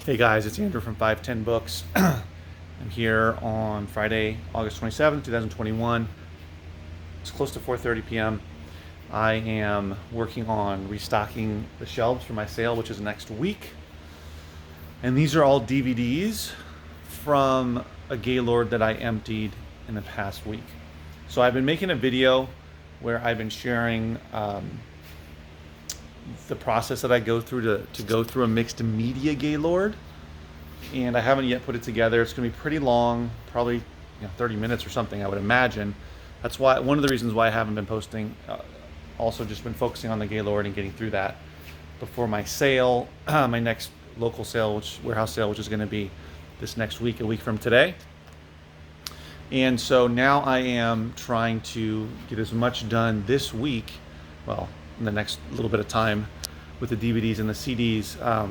Hey guys, it's Andrew from 510 Books. I'm here on Friday, August 27th, 2021. It's close to 4:30 p.m. I am working on restocking the shelves for my sale, which is next week. And these are all DVDs from a Gaylord that I emptied in the past week. So I've been making a video where I've been sharing the process that I go through to go through a mixed media Gaylord, and I haven't yet put it together. It's going to be pretty long, probably 30 minutes or something, I would imagine. That's why one of the reasons why I haven't been posting. Also, just been focusing on the Gaylord and getting through that before my sale, my next local sale, warehouse sale, which is going to be this next week, a week from today. And so now I am trying to get as much done this week, well, in the next little bit of time, with the DVDs and the CDs, so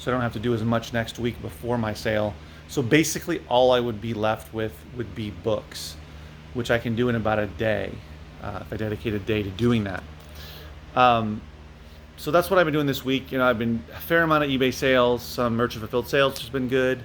I don't have to do as much next week before my sale. So basically all I would be left with would be books, which I can do in about a day, if I dedicate a day to doing that. So that's what I've been doing this week. I've been a fair amount of eBay sales, some merchant fulfilled sales, which has been good.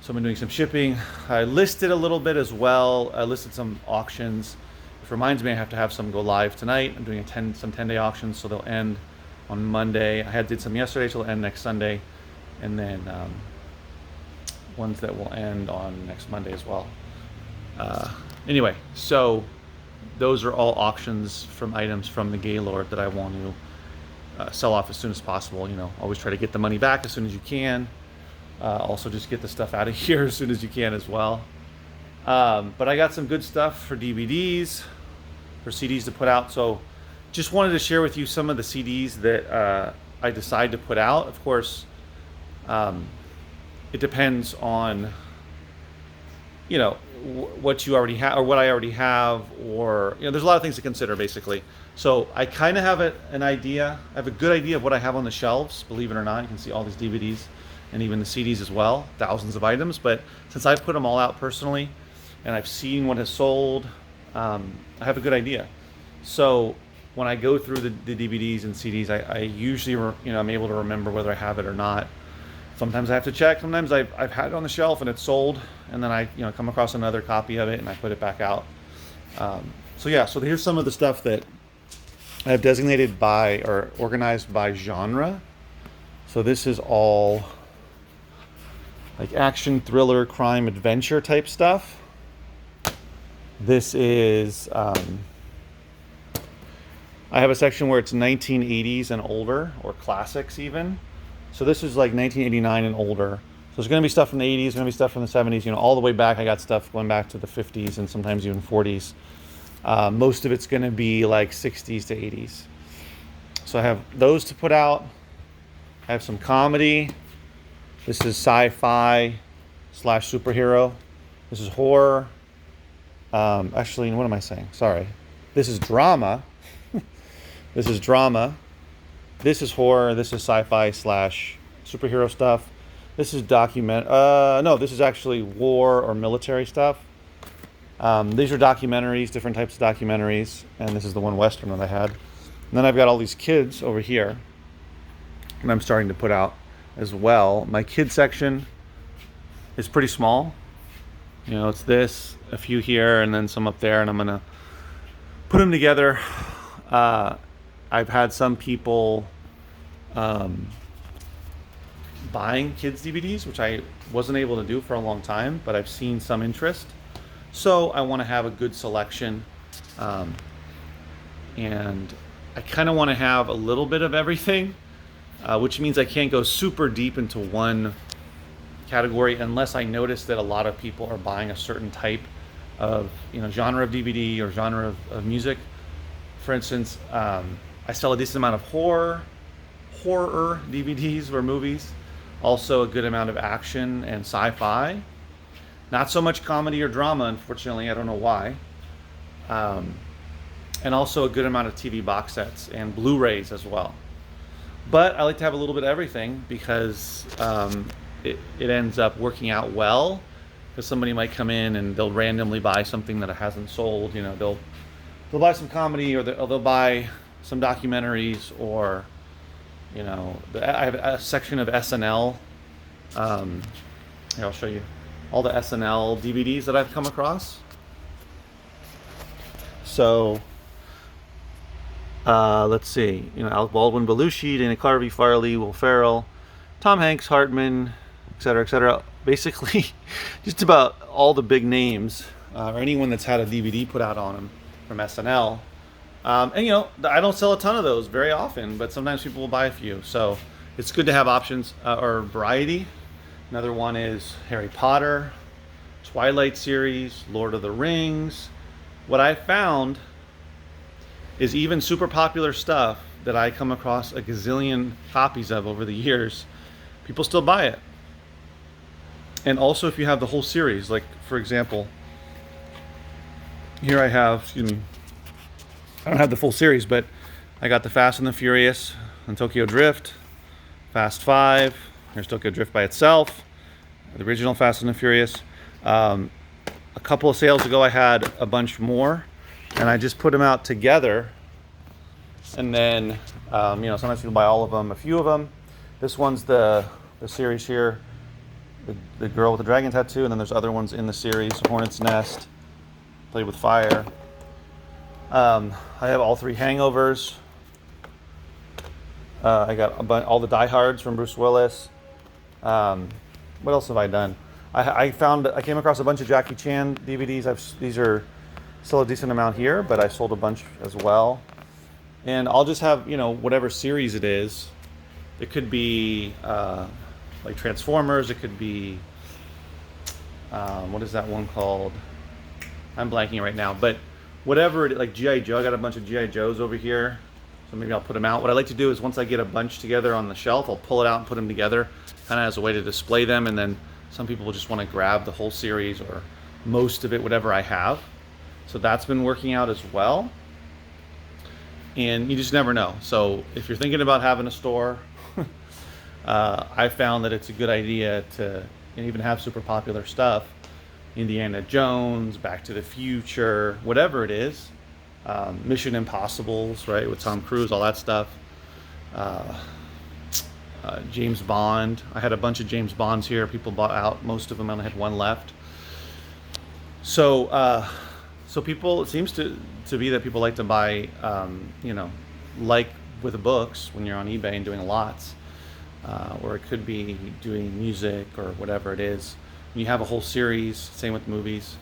So I've been doing some shipping. I listed a little bit as well. I listed some auctions. Which reminds me, I have to have some go live tonight. I'm doing some 10-day auctions, so they'll end on Monday. Did some yesterday, so they'll end next Sunday, and then ones that will end on next Monday as well. Anyway, so those are all auctions from items from the Gaylord that I want to sell off as soon as possible. Always try to get the money back as soon as you can. Also, just get the stuff out of here as soon as you can as well. But I got some good stuff for DVDs, for CDs to put out. So just wanted to share with you some of the CDs that I decide to put out. Of course, it depends on, what you already have or what I already have, or, there's a lot of things to consider basically. So I kind of have an idea. I have a good idea of what I have on the shelves, believe it or not. You can see all these DVDs and even the CDs as well, thousands of items. But since I've put them all out personally, and I've seen what has sold, I have a good idea. So when I go through the DVDs and CDs, I usually, I'm able to remember whether I have it or not. Sometimes I have to check. Sometimes I've had it on the shelf and it's sold, and then I come across another copy of it and I put it back out. So here's some of the stuff that I have designated by or organized by genre. So this is all like action, thriller, crime, adventure type stuff. This is, I have a section where it's 1980s and older, or classics even. So this is like 1989 and older. So there's going to be stuff from the 80s, going to be stuff from the 70s, all the way back. I got stuff going back to the 50s and sometimes even 40s. Most of it's going to be like 60s to 80s. So I have those to put out. I have some comedy. This is sci-fi / superhero. This is horror. Actually, what am I saying? Sorry. This is drama. This is drama. This is horror. This is sci-fi / superhero stuff. This is this is actually war or military stuff. These are documentaries, different types of documentaries. And this is the one Western that I had. And then I've got all these kids over here, and I'm starting to put out as well. My kid section is pretty small. It's this, a few here, and then some up there, and I'm gonna put them together. I've had some people buying kids DVDs, which I wasn't able to do for a long time, but I've seen some interest. So I want to have a good selection, and I kind of want to have a little bit of everything, which means I can't go super deep into one category unless I notice that a lot of people are buying a certain type of genre of DVD or genre of music. For instance, I sell a decent amount of horror DVDs or movies, also a good amount of action and sci-fi, not so much comedy or drama, unfortunately. I don't know why. And also a good amount of TV box sets and Blu-rays as well. But I like to have a little bit of everything because it ends up working out well, because somebody might come in and they'll randomly buy something that hasn't sold. They'll buy some comedy, or they'll buy some documentaries, or I have a section of SNL Here, I'll show you all the SNL DVDs that I've come across. So, let's see. Alec Baldwin, Belushi, Dana Carvey, Farley, Will Ferrell, Tom Hanks, Hartman, etc., etc. Basically, just about all the big names, or anyone that's had a DVD put out on them from SNL. And I don't sell a ton of those very often, but sometimes people will buy a few. So it's good to have options or variety. Another one is Harry Potter, Twilight series, Lord of the Rings. What I found is even super popular stuff that I come across a gazillion copies of over the years, people still buy it. And also if you have the whole series, like for example, here I have, I don't have the full series, but I got the Fast and the Furious and Tokyo Drift, Fast 5, here's Tokyo Drift by itself, the original Fast and the Furious. A couple of sales ago I had a bunch more, and I just put them out together. And then, sometimes people buy all of them, a few of them. This one's the series here, the girl with the dragon tattoo, and then there's other ones in the series, Hornet's Nest, Played with Fire. I have all 3 Hangovers. I got all the Die Hards from Bruce Willis. What else have I done? I came across a bunch of Jackie Chan DVDs. These are still a decent amount here, but I sold a bunch as well. And I'll just have, whatever series it is. It could be like Transformers. It could be, what is that one called? I'm blanking right now. But whatever, like G.I. Joe. I got a bunch of G.I. Joes over here. So maybe I'll put them out. What I like to do is once I get a bunch together on the shelf, I'll pull it out and put them together, kind of as a way to display them. And then some people will just want to grab the whole series or most of it, whatever I have. So that's been working out as well. And you just never know. So if you're thinking about having a store, I found that it's a good idea to even have super popular stuff. Indiana Jones, Back to the Future, whatever it is. Mission Impossibles, right, with Tom Cruise, all that stuff. James Bond. I had a bunch of James Bonds here. People bought out most of them. I only had one left. So people, it seems to be that people like to buy, like with the books when you're on eBay and doing lots, or it could be doing music or whatever it is. When you have a whole series, same with movies,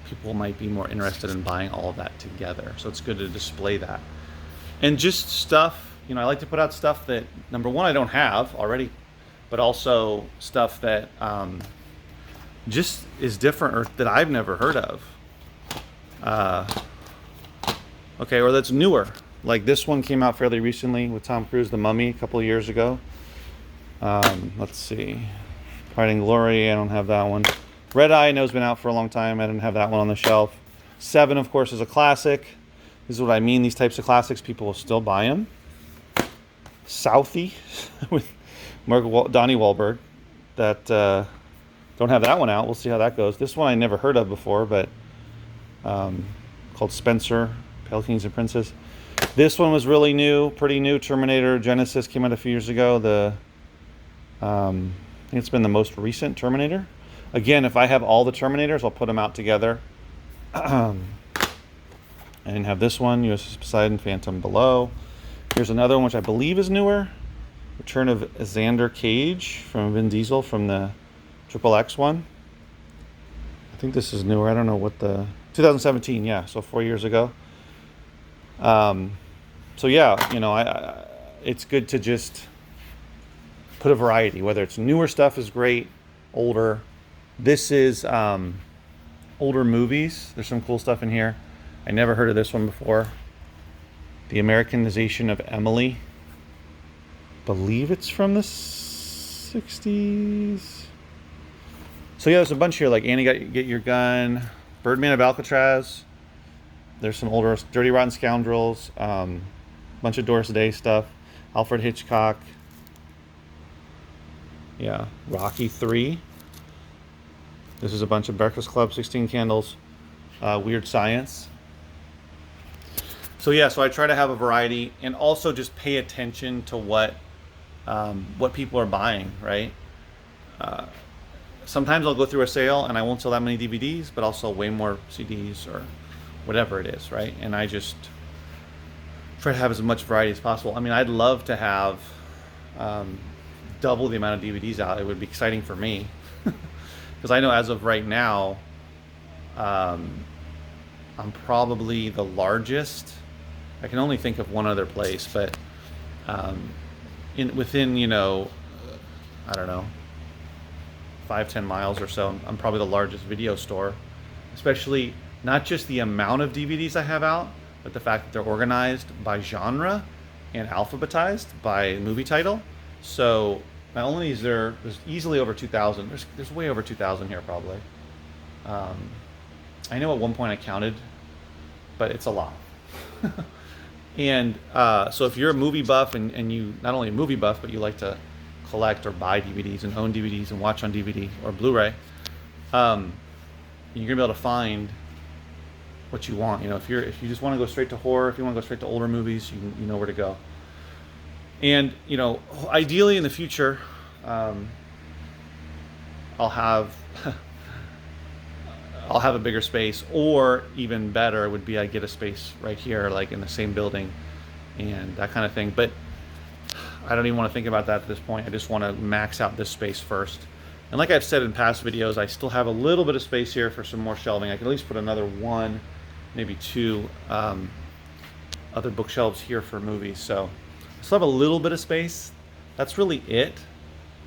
people might be more interested in buying all of that together. So it's good to display that. And just stuff, I like to put out stuff that, number one, I don't have already, but also stuff that just is different or that I've never heard of. Or that's newer. Like this one came out fairly recently with Tom Cruise, The Mummy, a couple of years ago. Let's see. Fighting Glory, I don't have that one. Red Eye, I know has been out for a long time. I didn't have that one on the shelf. Seven, of course, is a classic. This is what I mean. These types of classics, people will still buy them. Southie with Donnie Wahlberg. That don't have that one out. We'll see how that goes. This one I never heard of before, but called Spencer, Pale Kings and Princes. This one was really new, pretty new. Terminator Genesis came out a few years ago. I think it's been the most recent Terminator. Again, if I have all the Terminators, I'll put them out together. I didn't have this one, USS Poseidon, Phantom Below. Here's another one, which I believe is newer. Return of Xander Cage from Vin Diesel from the XXX one. I think this is newer. I don't know what 2017, yeah, so 4 years ago. So yeah, it's good to just put a variety, whether it's newer stuff is great, older. This is older movies. There's some cool stuff in here. I never heard of this one before. The Americanization of Emily. Believe it's from the 60s. So yeah, there's a bunch here, like Annie Get Your Gun, Birdman of Alcatraz. There's some older Dirty Rotten Scoundrels, bunch of Doris Day stuff, Alfred Hitchcock. Yeah, Rocky 3. This is a bunch of Breakfast Club, 16 Candles, Weird Science. So yeah, so I try to have a variety and also just pay attention to what what people are buying, right? Sometimes I'll go through a sale and I won't sell that many DVDs, but I'll sell way more CDs or whatever it is, right? And I just try to have as much variety as possible. I mean, I'd love to have double the amount of DVDs out. It would be exciting for me because I know as of right now, I'm probably the largest. I can only think of one other place, but within, you know, I don't know, 5-10 miles or so, I'm probably the largest video store, especially not just the amount of DVDs I have out, but the fact that they're organized by genre and alphabetized by movie title. So not only is there's easily over 2,000, there's way over 2,000 here probably. I know at one point I counted, but it's a lot. And so if you're a movie buff and you, not only a movie buff, but you like to collect or buy DVDs and own DVDs and watch on DVD or Blu-ray, you're gonna be able to find what you want. You know, if you just want to go straight to horror, if you want to go straight to older movies, you know where to go. And you know, ideally in the future, I'll have a bigger space, or even better would be I get a space right here, like in the same building, and that kind of thing. But I don't even want to think about that at this point. I just want to max out this space first. And like I've said in past videos, I still have a little bit of space here for some more shelving. I can at least put another one, maybe two other bookshelves here for movies. So I still have a little bit of space. That's really it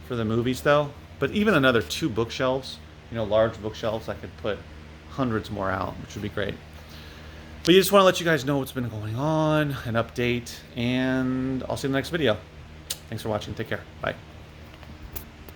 for the movies though. But even another 2 bookshelves, you know, large bookshelves, I could put hundreds more out, which would be great. But you just want to let you guys know what's been going on, an update, and I'll see you in the next video. Thanks for watching. Take care. Bye.